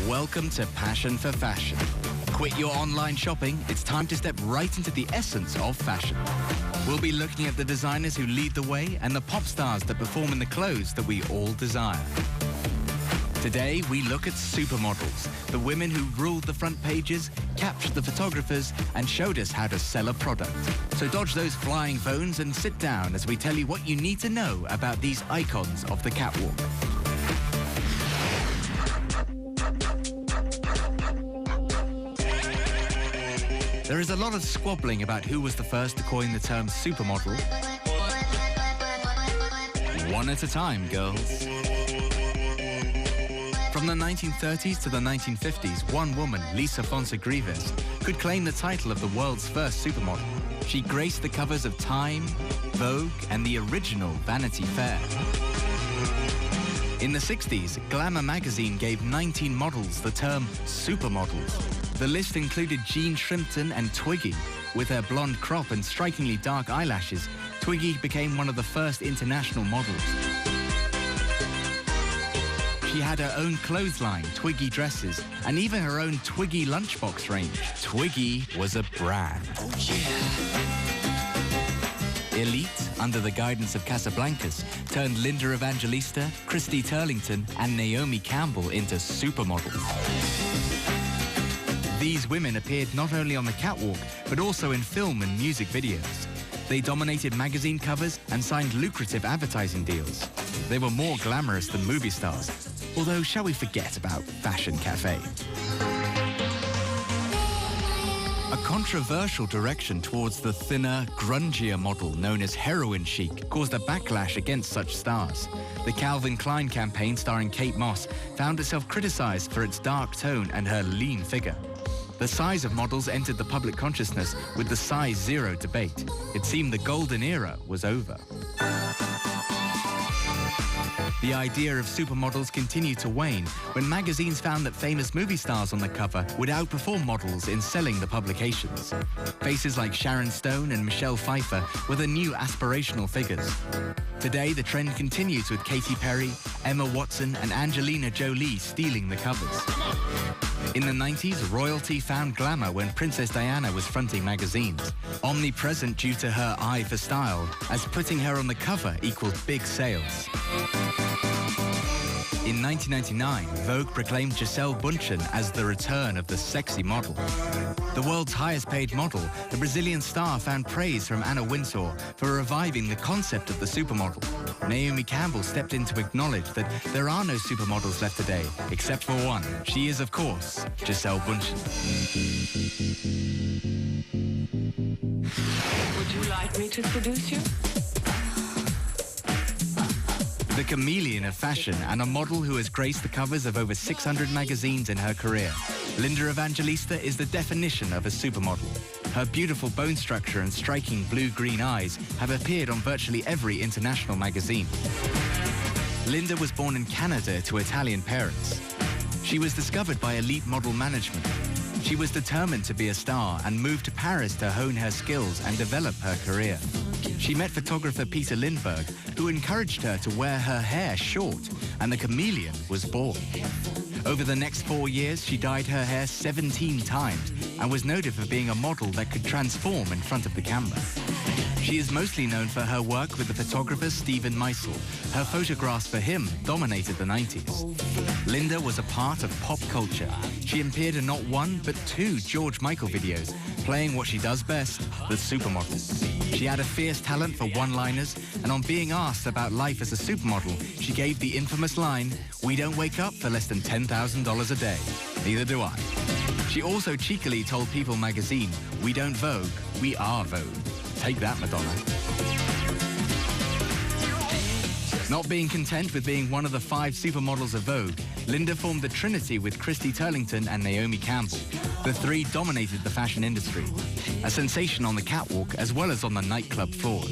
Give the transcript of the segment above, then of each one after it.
Welcome to Passion for Fashion. Quit your online shopping. It's time to step right into the essence of fashion. We'll be looking at the designers who lead the way and the pop stars that perform in the clothes that we all desire. Today, we look at supermodels, the women who ruled the front pages, captured the photographers, and showed us how to sell a product. So dodge those flying phones and sit down as we tell you what you need to know about these icons of the catwalk. There is a lot of squabbling about who was the first to coin the term supermodel. One at a time, girls. From the 1930s to the 1950s, one woman, Lisa Fonseca-Grives, could claim the title of the world's first supermodel. She graced the covers of Time, Vogue, and the original Vanity Fair. In the 60s, Glamour magazine gave 19 models the term supermodels. The list included Jean Shrimpton and Twiggy. With her blonde crop and strikingly dark eyelashes, Twiggy became one of the first international models. She had her own clothesline, Twiggy dresses, and even her own Twiggy lunchbox range. Twiggy was a brand. Oh, yeah. Elite, under the guidance of Casablancas, turned Linda Evangelista, Christy Turlington, and Naomi Campbell into supermodels. These women appeared not only on the catwalk, but also in film and music videos. They dominated magazine covers and signed lucrative advertising deals. They were more glamorous than movie stars. Although, shall we forget about Fashion Cafe? A controversial direction towards the thinner, grungier model known as heroin chic caused a backlash against such stars. The Calvin Klein campaign starring Kate Moss found itself criticized for its dark tone and her lean figure. The size of models entered the public consciousness with the size zero debate. It seemed the golden era was over. The idea of supermodels continued to wane when magazines found that famous movie stars on the cover would outperform models in selling the publications. Faces like Sharon Stone and Michelle Pfeiffer were the new aspirational figures. Today, the trend continues with Katy Perry, Emma Watson, and Angelina Jolie stealing the covers. In the 90s, royalty found glamour when Princess Diana was fronting magazines, omnipresent due to her eye for style, as putting her on the cover equaled big sales. In 1999, Vogue proclaimed Gisele Bündchen as the return of the sexy model. The world's highest-paid model, the Brazilian star found praise from Anna Wintour for reviving the concept of the supermodel. Naomi Campbell stepped in to acknowledge that there are no supermodels left today, except for one. She is, of course, Gisele Bündchen. Would you like me to seduce you? The chameleon of fashion and a model who has graced the covers of over 600 magazines in her career. Linda Evangelista is the definition of a supermodel. Her beautiful bone structure and striking blue-green eyes have appeared on virtually every international magazine. Linda was born in Canada to Italian parents. She was discovered by elite model management. She was determined to be a star and moved to Paris to hone her skills and develop her career. She met photographer Peter Lindbergh, who encouraged her to wear her hair short, and the chameleon was born. Over the next 4 years, she dyed her hair 17 times and was noted for being a model that could transform in front of the camera. She is mostly known for her work with the photographer Steven Meisel. Her photographs for him dominated the 90s. Linda was a part of pop culture. She appeared in not one, but 2 George Michael videos, playing what she does best, the supermodel. She had a fierce talent for one-liners, and on being asked about life as a supermodel, she gave the infamous line, "We don't wake up for less than $10,000 a day. Neither do I." She also cheekily told People magazine, "We don't Vogue, we are Vogue." Take that, Madonna. Not being content with being one of the 5 supermodels of Vogue, Linda formed the trinity with Christy Turlington and Naomi Campbell. The 3 dominated the fashion industry, a sensation on the catwalk as well as on the nightclub floor.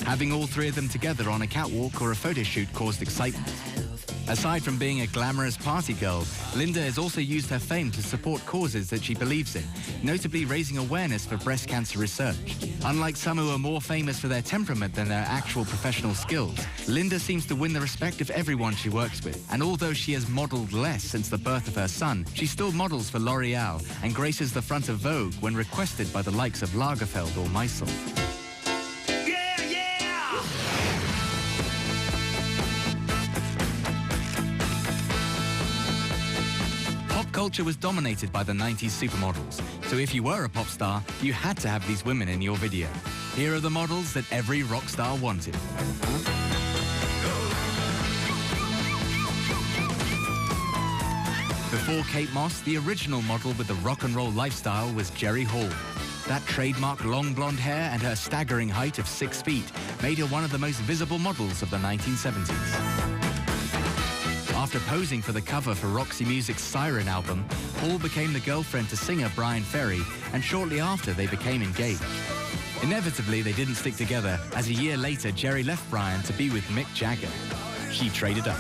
Having all 3 of them together on a catwalk or a photo shoot caused excitement. Aside from being a glamorous party girl, Linda has also used her fame to support causes that she believes in, notably raising awareness for breast cancer research. Unlike some who are more famous for their temperament than their actual professional skills, Linda seems to win the respect of everyone she works with. And although she has modeled less since the birth of her son, she still models for L'Oreal and graces the front of Vogue when requested by the likes of Lagerfeld or Meisel. Culture was dominated by the 90s supermodels, so if you were a pop star, you had to have these women in your video. Here are the models that every rock star wanted. Before Kate Moss, the original model with the rock and roll lifestyle was Jerry Hall. That trademark long blonde hair and her staggering height of 6 feet made her one of the most visible models of the 1970s. After posing for the cover for Roxy Music's Siren album, Hall became the girlfriend to singer Brian Ferry, and shortly after they became engaged. Inevitably, they didn't stick together, as a year later, Jerry left Brian to be with Mick Jagger. She traded up.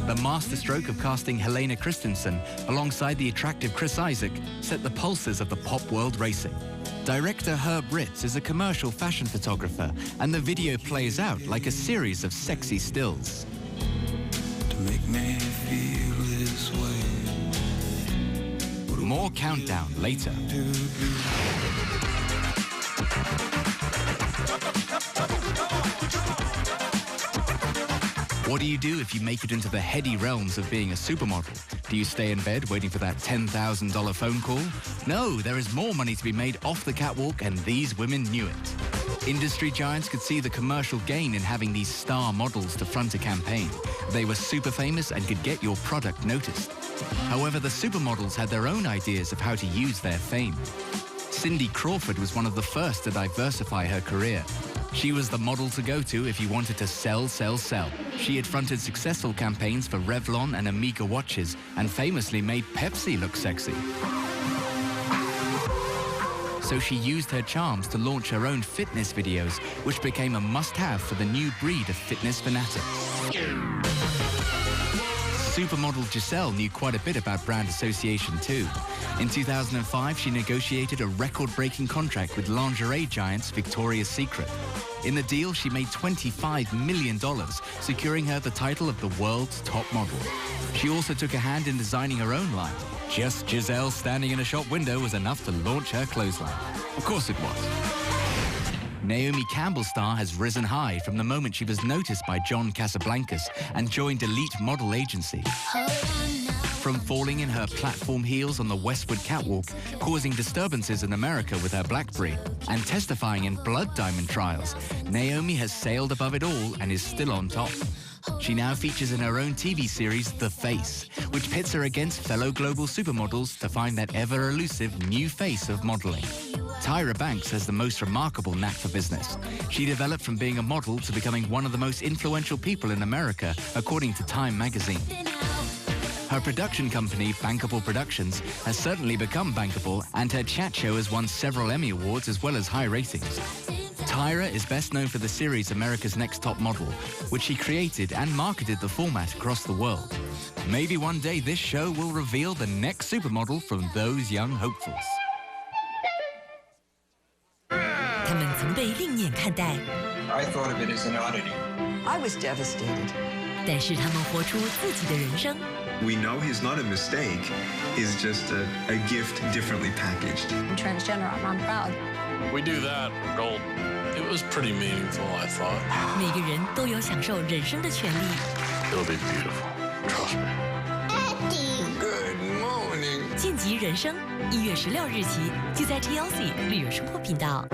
The masterstroke of casting Helena Christensen alongside the attractive Chris Isaak set the pulses of the pop world racing. Director Herb Ritz is a commercial fashion photographer, and the video plays out like a series of sexy stills. To make me feel this way. More countdown later. What do you do if you make it into the heady realms of being a supermodel? Do you stay in bed waiting for that $10,000 phone call? No, there is more money to be made off the catwalk, and these women knew it. Industry giants could see the commercial gain in having these star models to front a campaign. They were super famous and could get your product noticed. However, the supermodels had their own ideas of how to use their fame. Cindy Crawford was one of the first to diversify her career. She was the model to go to if you wanted to sell, sell, sell. She had fronted successful campaigns for Revlon and Omega watches and famously made Pepsi look sexy. So she used her charms to launch her own fitness videos, which became a must-have for the new breed of fitness fanatics. Supermodel Giselle knew quite a bit about brand association too. In 2005, she negotiated a record-breaking contract with lingerie giants Victoria's Secret. In the deal, she made $25 million, securing her the title of the world's top model. She also took a hand in designing her own line. Just Giselle standing in a shop window was enough to launch her clothesline. Of course it was. Naomi Campbell's star has risen high from the moment she was noticed by John Casablancas and joined Elite Model Agency. From falling in her platform heels on the Westwood catwalk, causing disturbances in America with her BlackBerry, and testifying in blood diamond trials, Naomi has sailed above it all and is still on top. She now features in her own TV series, The Face, which pits her against fellow global supermodels to find that ever-elusive new face of modeling. Tyra Banks has the most remarkable knack for business. She developed from being a model to becoming one of the most influential people in America, according to Time magazine. Her production company, Bankable Productions, has certainly become bankable, and her chat show has won several Emmy Awards as well as high ratings. Tyra is best known for the series America's Next Top Model, which she created and marketed the format across the world. Maybe one day this show will reveal the next supermodel from those young hopefuls. 他们曾被另眼看待， I thought of it as an oddity. I was devastated. 但是他们活出自己的人生。 We know he's not a mistake. He's just a gift differently packaged. I'm transgender. I'm proud. We do that, gold. It was pretty meaningful, I thought. 每个人都有享受人生的权利。 It'll be beautiful. Trust me. Good morning. 晋级人生，1月16日起就在 TLC 旅游生活频道。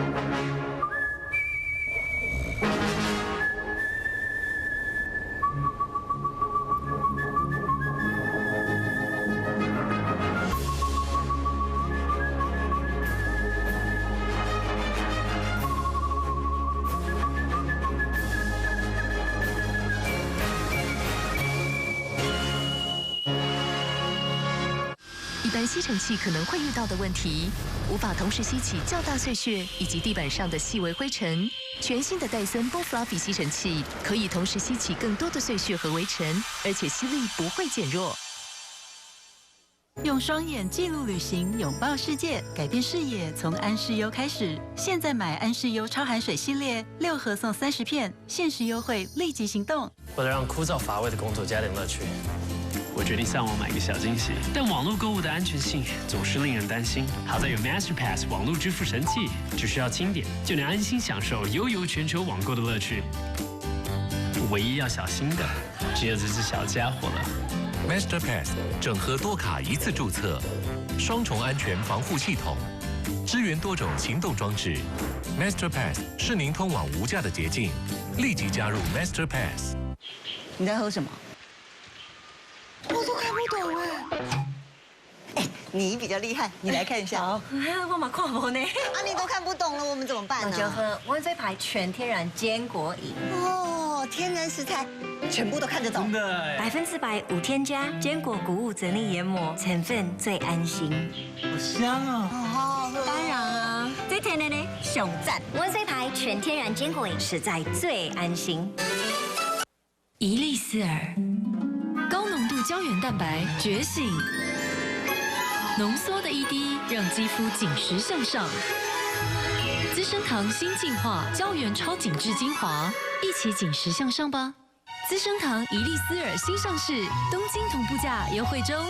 一般吸尘器可能会遇到的问题，无法同时吸起较大碎屑以及地板上的细微灰尘。全新的戴森 Fluffy 吸尘器可以同时吸起更多的碎屑和微尘，而且吸力不会减弱。用双眼记录旅行，拥抱世界，改变视野，从安视优开始。现在买安视优超含水系列，6盒送30片，限时优惠，立即行动！为了让枯燥乏味的工作加点乐趣，我决定上网买个小惊喜。但网络购物的安全性总是令人担心。好在有 MasterPass 网络支付神器，只需要轻点，就能安心享受悠游全球网购的乐趣。唯一要小心的，只有这只小家伙了。MasterPass 整合多卡一次注册，双重安全防护系统，支援多种行动装置。MasterPass 是您通往无价的捷径，立即加入 MasterPass。你在喝什么？我都看不懂哎。你比较厉害，你来看一下。好，我嘛看不呢。啊，你都看不懂了，我们怎么办呢？那就喝我这排全天然坚果饮。哦，天然食材，全部都看得懂。真的100%无添加，坚果谷物整理研磨，成分最安心。好香啊！好好喝。当然啊，这天然呢上赞。我这排全天然坚果饮实在最安心。伊利斯尔高浓度胶原蛋白觉醒，浓缩的ED让肌肤紧实向上。资生堂新进化胶原超紧致精华，一起紧实向上吧！资生堂伊利斯尔新上市，东京同步价优惠中。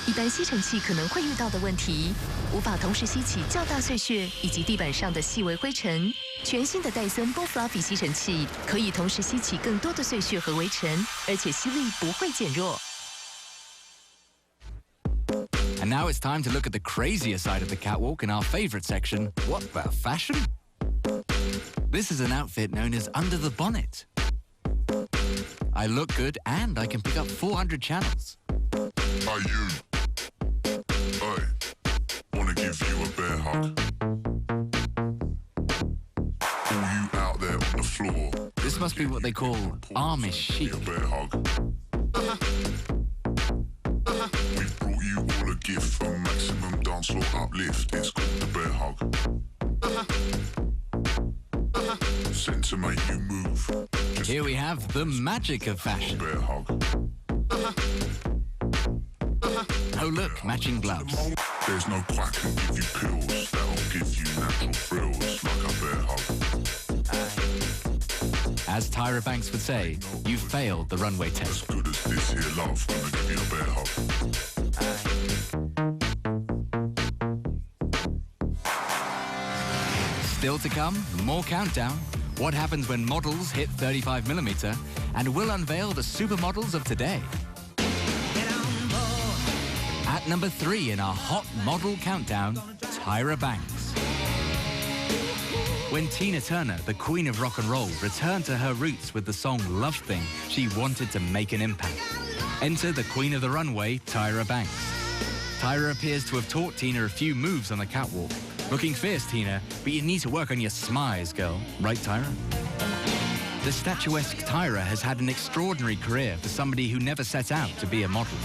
一般吸尘器可能会遇到的问题，无法同时吸起较大碎屑以及地板上的细微灰尘。全新的戴森 Fluffy 吸尘器可以同时吸起更多的碎屑和微尘，而且吸力不会减弱。And now it's time to look at the crazier side of the catwalk in our favorite section, What the Fashion? This is an outfit known as Under the Bonnet. I look good and I can pick up 400 channels. Are you? I wanna give you a bear hug. All you out there on the floor. This must be what they call Amish chic. A bear hug. We've brought you all a gift from Maximum Dance Floor Uplift. It's called the bear hug. Sent to make you move. Here we have the magic of fashion. Bear hug. Oh look, matching gloves. There's no quack who give you pills that'll give you natural thrills like a bear hug. As Tyra Banks would say, you failed the runway As test. good as this here love, gonna give you a bear hug. Still to come, more countdown. What happens when models hit 35mm? And we'll unveil the supermodels of today. At number 3 in our hot model countdown, Tyra Banks. When Tina Turner, the queen of rock and roll, returned to her roots with the song Love Thing, she wanted to make an impact. Enter the queen of the runway, Tyra Banks. Tyra appears to have taught Tina a few moves on the catwalk. Looking fierce, Tina, but you need to work on your smize, girl. Right, Tyra? The statuesque Tyra has had an extraordinary career for somebody who never set out to be a model.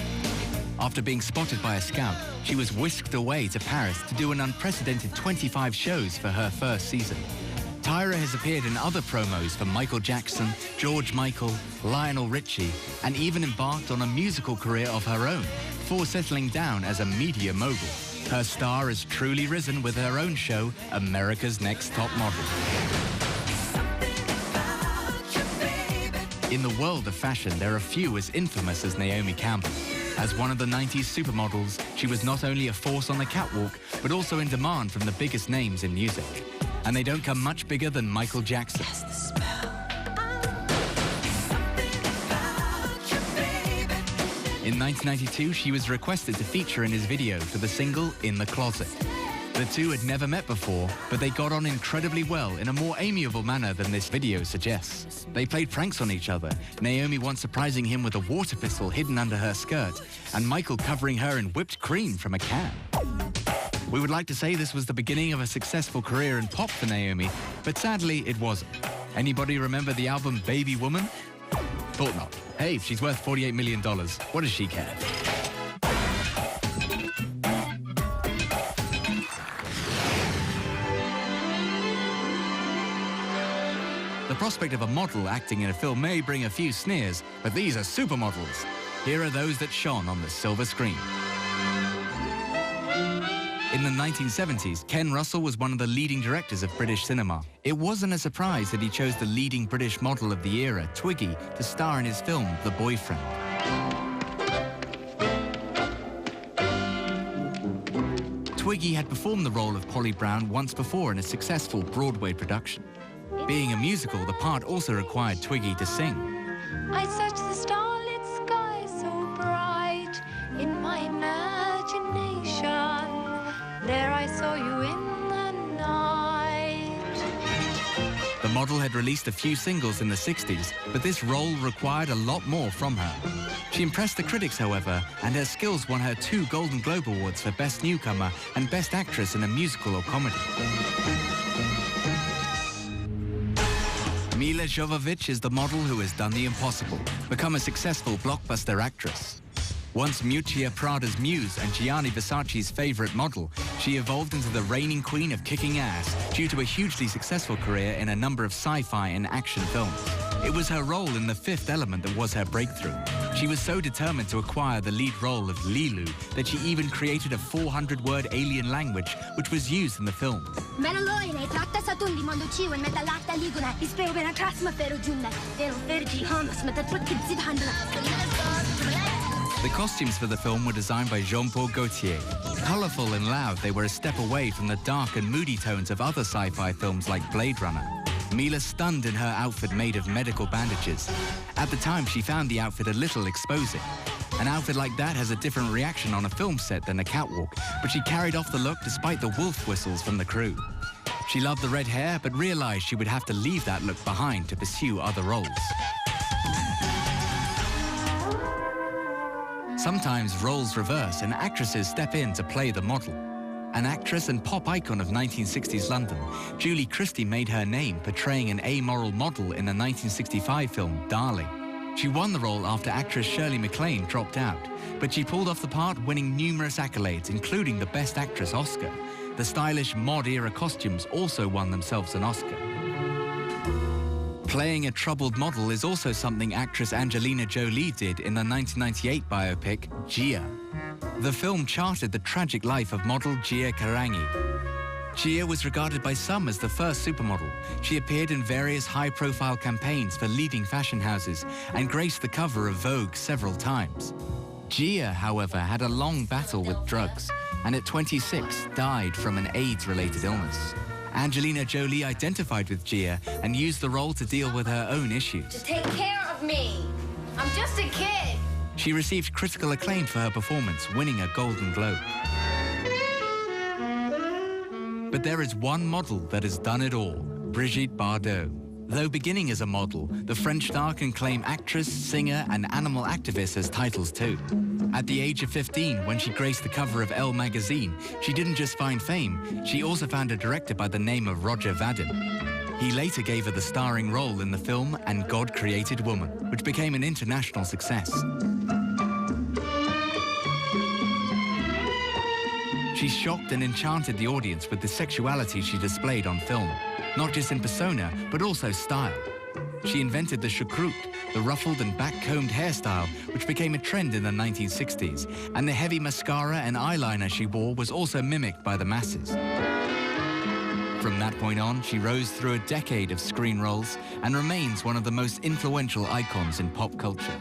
After being spotted by a scout, she was whisked away to Paris to do an unprecedented 25 shows for her first season. Tyra has appeared in other promos for Michael Jackson, George Michael, Lionel Richie, and even embarked on a musical career of her own before settling down as a media mogul. Her star has truly risen with her own show, America's Next Top Model. In the world of fashion, there are few as infamous as Naomi Campbell. As one of the 90s supermodels, she was not only a force on the catwalk, but also in demand from the biggest names in music. And they don't come much bigger than Michael Jackson. In 1992, she was requested to feature in his video for the single In the Closet. The two had never met before, but they got on incredibly well in a more amiable manner than this video suggests. They played pranks on each other, Naomi once surprising him with a water pistol hidden under her skirt, and Michael covering her in whipped cream from a can. We would like to say this was the beginning of a successful career in pop for Naomi, but sadly it wasn't. Anybody remember the album Baby Woman? Thought not. Hey, she's worth $48 million. What does she care? The prospect of a model acting in a film may bring a few sneers, but these are supermodels. Here are those that shone on the silver screen. In the 1970s, Ken Russell was one of the leading directors of British cinema. It wasn't a surprise that he chose the leading British model of the era, Twiggy, to star in his film, The Boyfriend. Twiggy had performed the role of Polly Brown once before in a successful Broadway production. Being a musical, the part also required Twiggy to sing. I searched the starlit sky so bright in my imagination. There I saw you in the night. The model had released a few singles in the 60s, but this role required a lot more from her. She impressed the critics, however, and her skills won her 2 Golden Globe Awards for Best Newcomer and Best Actress in a Musical or Comedy. Mila Jovovich is the model who has done the impossible, become a successful blockbuster actress. Once Miuccia Prada's muse and Gianni Versace's favorite model, she evolved into the reigning queen of kicking ass due to a hugely successful career in a number of sci-fi and action films. It was her role in The Fifth Element that was her breakthrough. She was so determined to acquire the lead role of Lilu that she even created a 400-word alien language which was used in the film. The costumes for the film were designed by Jean-Paul Gaultier. Colorful and loud, they were a step away from the dark and moody tones of other sci-fi films like Blade Runner. Mila stunned in her outfit made of medical bandages. At the time, she found the outfit a little exposing. An outfit like that has a different reaction on a film set than a catwalk, but she carried off the look despite the wolf whistles from the crew. She loved the red hair, but realized she would have to leave that look behind to pursue other roles. Sometimes roles reverse and actresses step in to play the model. An actress and pop icon of 1960s London, Julie Christie made her name portraying an amoral model in the 1965 film Darling. She won the role after actress Shirley MacLaine dropped out, but she pulled off the part, winning numerous accolades, including the Best Actress Oscar. The stylish mod-era costumes also won themselves an Oscar. Playing a troubled model is also something actress Angelina Jolie did in the 1998 biopic Gia. The film charted the tragic life of model Gia Karangi. Gia was regarded by some as the first supermodel. She appeared in various high-profile campaigns for leading fashion houses and graced the cover of Vogue several times. Gia, however, had a long battle with drugs and at 26 died from an AIDS-related illness. Angelina Jolie identified with Gia and used the role to deal with her own issues. To take care of me. I'm just a kid. She received critical acclaim for her performance, winning a Golden Globe. But there is one model that has done it all, Brigitte Bardot. Though beginning as a model, the French star can claim actress, singer, and animal activist as titles too. At the age of 15, when she graced the cover of Elle magazine, she didn't just find fame, she also found a director by the name of Roger Vadim. He later gave her the starring role in the film And God Created Woman, which became an international success. She shocked and enchanted the audience with the sexuality she displayed on film, not just in persona, but also style. She invented the choucroute, the ruffled and back-combed hairstyle, which became a trend in the 1960s, and the heavy mascara and eyeliner she wore was also mimicked by the masses. From that point on, she rose through a decade of screen roles and remains one of the most influential icons in pop culture.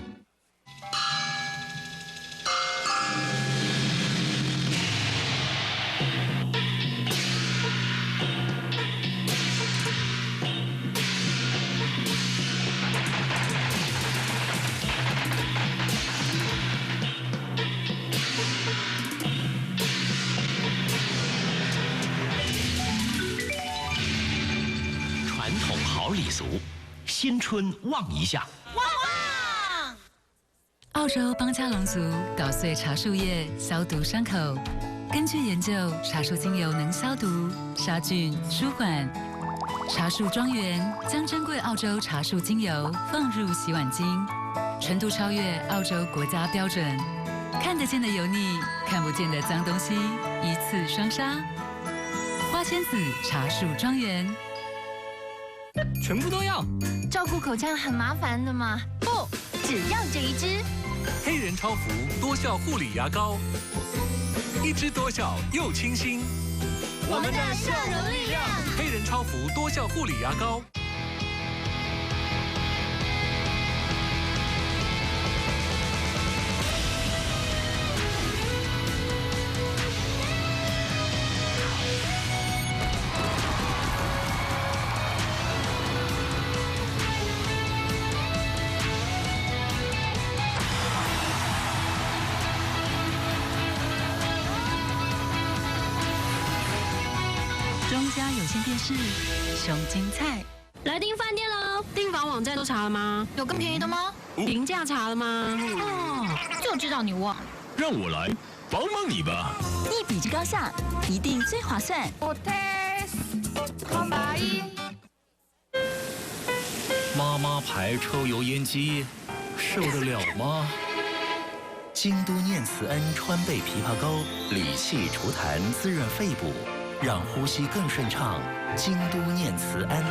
新春旺一下，旺！澳洲邦加龙族捣碎茶树叶消毒伤口。根据研究，茶树精油能消毒、杀菌、舒缓。茶树庄园将珍贵澳洲茶树精油放入洗碗精，纯度超越澳洲国家标准。看得见的油腻，看不见的脏东西，一次双杀。花仙子茶树庄园。全部都要。照顾口腔很麻烦的嘛。不，只要这一支。黑人超福多效护理牙膏，一支多效又清新。我们的笑容力量。黑人超福多效护理牙膏。中家有线电视，熊精菜。来订饭店喽！订房网站都查了吗？有更便宜的吗？评价查了吗？哦，就知道你忘了。让我来帮帮你吧。一比之高下，一定最划算。我 taste 空白一。妈妈牌抽油烟机，受得了吗？京都念慈庵川贝枇杷膏，理气除痰，滋润肺部，让呼吸更顺畅。京都念慈庵。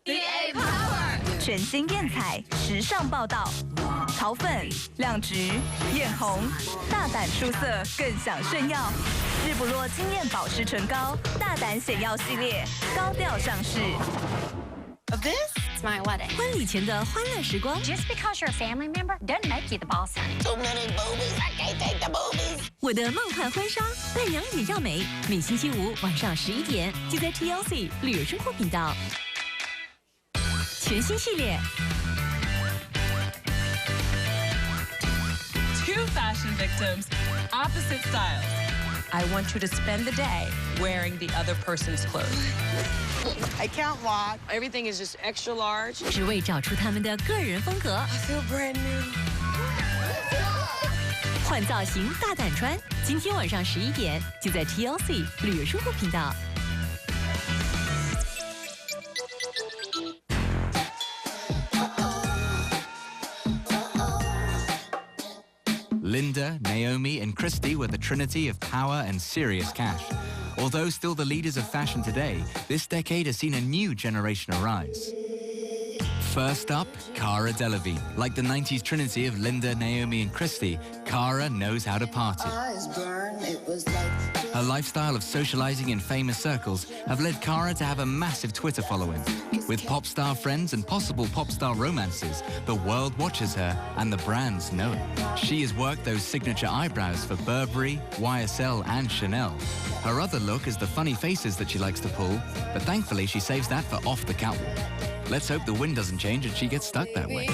DA Power 全新艳彩，时尚报道，桃粉、亮橘、艳红，大胆出色，更想炫耀。日不落惊艳保湿唇膏，大胆显耀系列，高调上市。This is my wedding. 婚礼前的欢乐时光。 Just because you're a family member doesn't make you the boss, honey. Too many boobies, I can't take the boobies. 我的梦幻婚纱，伴娘也要美。每星期五晚上11点，就在 TLC 旅游生活频道。全新系列。Two fashion victims, opposite styles. I want you to spend the day wearing the other person's clothes. I can't walk. Everything is just extra large. 只为找出他们的个人风格。 I feel brand new. 换造型大胆穿，今天晚上11点，就在 TLC 旅游生活频道。Linda, Naomi, and Christy were the trinity of power and serious cash. Although still the leaders of fashion today, this decade has seen a new generation arise. First up, Cara Delevingne. Like the 90s trinity of Linda, Naomi, and Christy, Cara knows how to party. Her lifestyle of socializing in famous circles have led Cara to have a massive Twitter following. With pop star friends and possible pop star romances, the world watches her and the brands know it. She has worked those signature eyebrows for Burberry, YSL, and Chanel. Her other look is the funny faces that she likes to pull, but thankfully she saves that for off the catwalk. Let's hope the wind doesn't change and she gets stuck that way.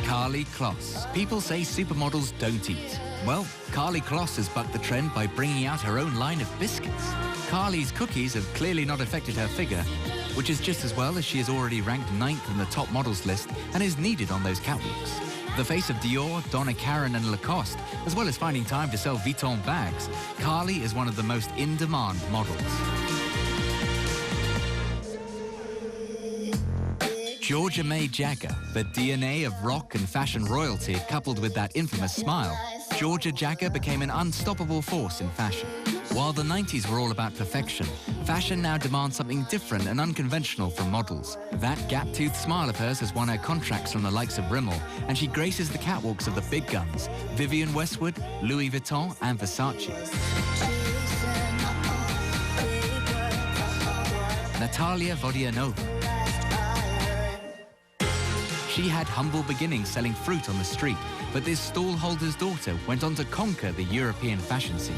Karlie Kloss. People say supermodels don't eat. Well, Karlie Kloss has bucked the trend by bringing out her own line of biscuits. Karlie's cookies have clearly not affected her figure, which is just as well as she is already ranked 9th on the top models list and is needed on those catwalks. The face of Dior, Donna Karan and Lacoste, as well as finding time to sell Vuitton bags, Karlie is one of the most in-demand models. Georgia May Jagger, the DNA of rock and fashion royalty coupled with that infamous smile, Georgia Jagger became an unstoppable force in fashion. While the 90s were all about perfection, fashion now demands something different and unconventional from models. That gap-toothed smile of hers has won her contracts from the likes of Rimmel, and she graces the catwalks of the big guns, Vivienne Westwood, Louis Vuitton, and Versace. Natalia Vodianova. She had humble beginnings selling fruit on the street, but this stallholder's daughter went on to conquer the European fashion scene.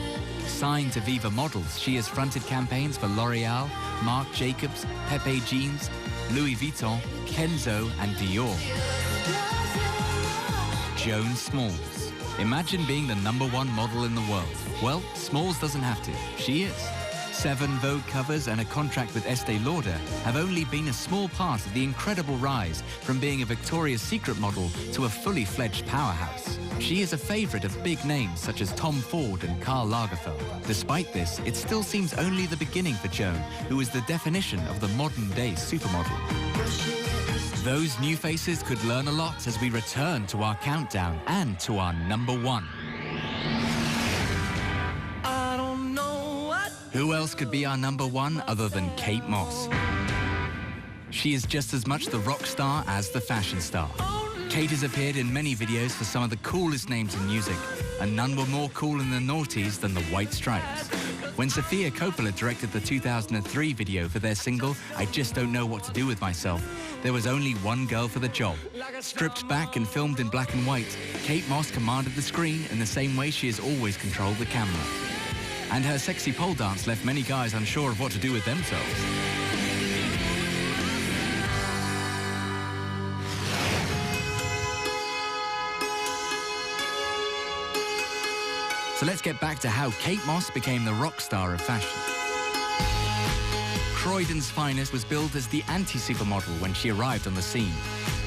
Signed to Viva Models, she has fronted campaigns for L'Oreal, Marc Jacobs, Pepe Jeans, Louis Vuitton, Kenzo, and Dior. Joan Smalls. Imagine being the #1 model in the world. Well, Smalls doesn't have to. She is. 7 Vogue covers and a contract with Estee Lauder have only been a small part of the incredible rise from being a Victoria's Secret model to a fully fledged powerhouse. She is a favorite of big names such as Tom Ford and Karl Lagerfeld. Despite this, it still seems only the beginning for Joan, who is the definition of the modern-day supermodel. Those new faces could learn a lot as we return to our countdown and to our #1. I don't know what Who else could be our number one other than Kate Moss? She is just as much the rock star as the fashion star. Kate has appeared in many videos for some of the coolest names in music, and none were more cool in the noughties than the White Stripes. When Sofia Coppola directed the 2003 video for their single, I Just Don't Know What to Do With Myself, there was only one girl for the job. Stripped back and filmed in black and white, Kate Moss commanded the screen in the same way she has always controlled the camera. And her sexy pole dance left many guys unsure of what to do with themselves. So let's get back to how Kate Moss became the rock star of fashion. Croydon's finest was billed as the anti-supermodel when she arrived on the scene.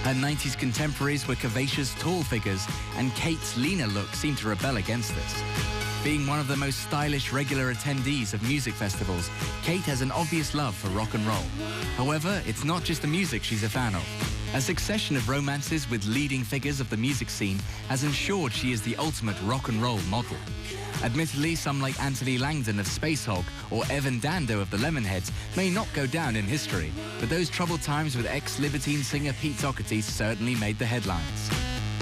Her 90s contemporaries were curvaceous, tall figures, and Kate's leaner look seemed to rebel against this. Being one of the most stylish regular attendees of music festivals, Kate has an obvious love for rock and roll. However, it's not just the music she's a fan of. A succession of romances with leading figures of the music scene has ensured she is the ultimate rock and roll model. Admittedly, some like Anthony Langdon of Space Hog or Evan Dando of the Lemonheads may not go down in history, but those troubled times with ex-Libertine singer Pete Doherty certainly made the headlines.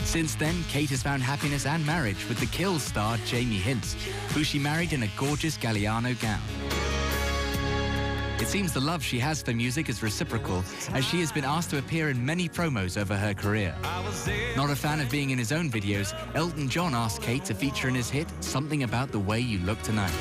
Since then, Kate has found happiness and marriage with the Kills star Jamie Hintz, who she married in a gorgeous Galliano gown. It seems the love she has for music is reciprocal, as she has been asked to appear in many promos over her career. Not a fan of being in his own videos, Elton John asked Kate to feature in his hit Something About the Way You Look Tonight.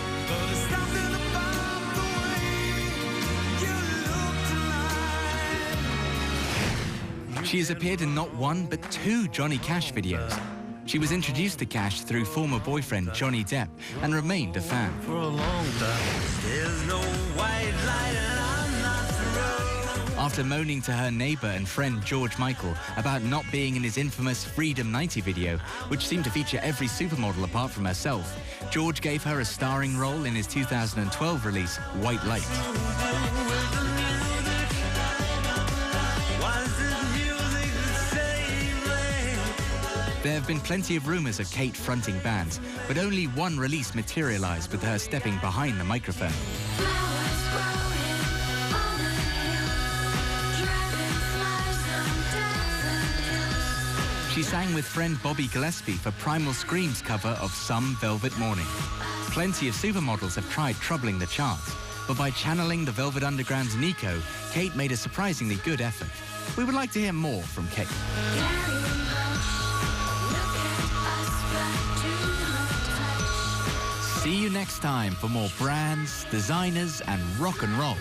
She has appeared in not one, but two Johnny Cash videos. She was introduced to Cash through former boyfriend Johnny Depp and remained a fan. For a long time, there's no white light and I'm not through. After moaning to her neighbor and friend George Michael about not being in his infamous Freedom 90 video, which seemed to feature every supermodel apart from herself, George gave her a starring role in his 2012 release, White Light. There have been plenty of rumors of Kate fronting bands, but only one release materialized with her stepping behind the microphone. She sang with friend Bobby Gillespie for Primal Scream's cover of Some Velvet Morning. Plenty of supermodels have tried troubling the charts, but by channeling the Velvet Underground's Nico, Kate made a surprisingly good effort. We would like to hear more from Kate. See you next time for more brands, designers, and rock and roll.